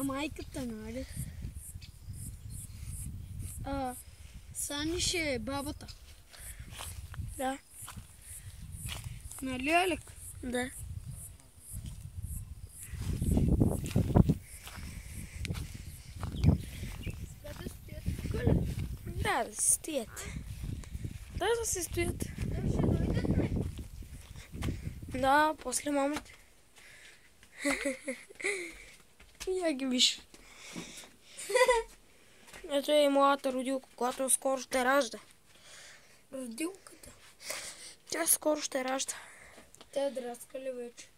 майката, нали? Сани ще е бабата. Да. Нали, Алек? Да. Да, да се стоят. Да се стоят. Да, после мамите. Я ги виж. Ето е моята родилка, която скоро ще ражда. Родилката. Тя скоро ще ражда. Тя драска ли вече?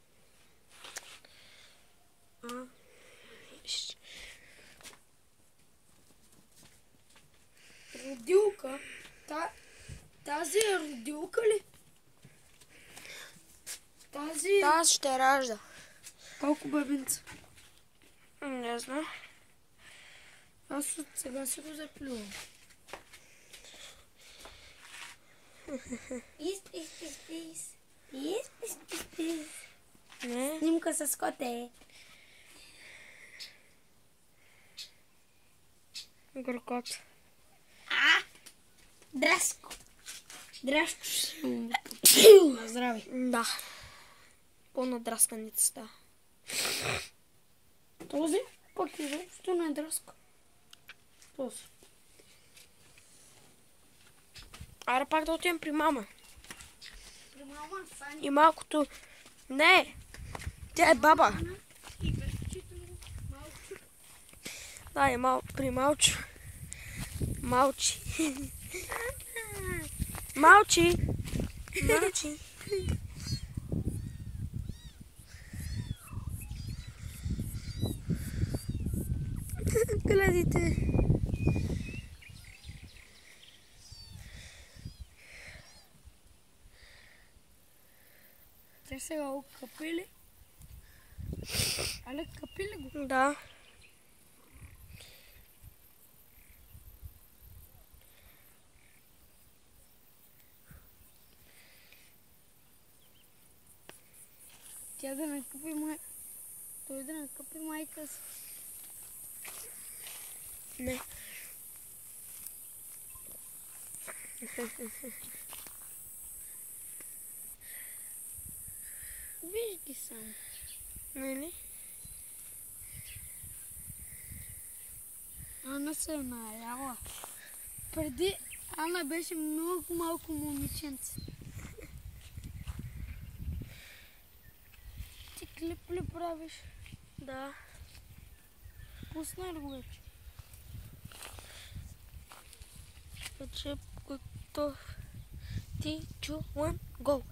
Родилка? Тази е родилка ли? Тази ще ражда. Колко бебенца? Не знам. Аз от сега си го заплювам. Пис. Не. Снимка с коте. Горкот. Драско. На здраве. Да. Пълна драсканица. Този пък изобщо не драска. Този. Аре пак да отидем при мама. При мама Сани. И малкото... Не! Тя е баба. И безпочитано малко. Да, и при Малчо. Малчи. Малчи. Малчи. Гледайте. Те сега го капили. Але капили го? Да. Тя да не купи той да не купи майка си. Не. Виж ги само. Нали? Ана се е наяла. Преди Ана беше много малко момиченце. Ти клип ли правиш? Да. Пусна ли го вече? Вече готов. 3, 2, 1, go!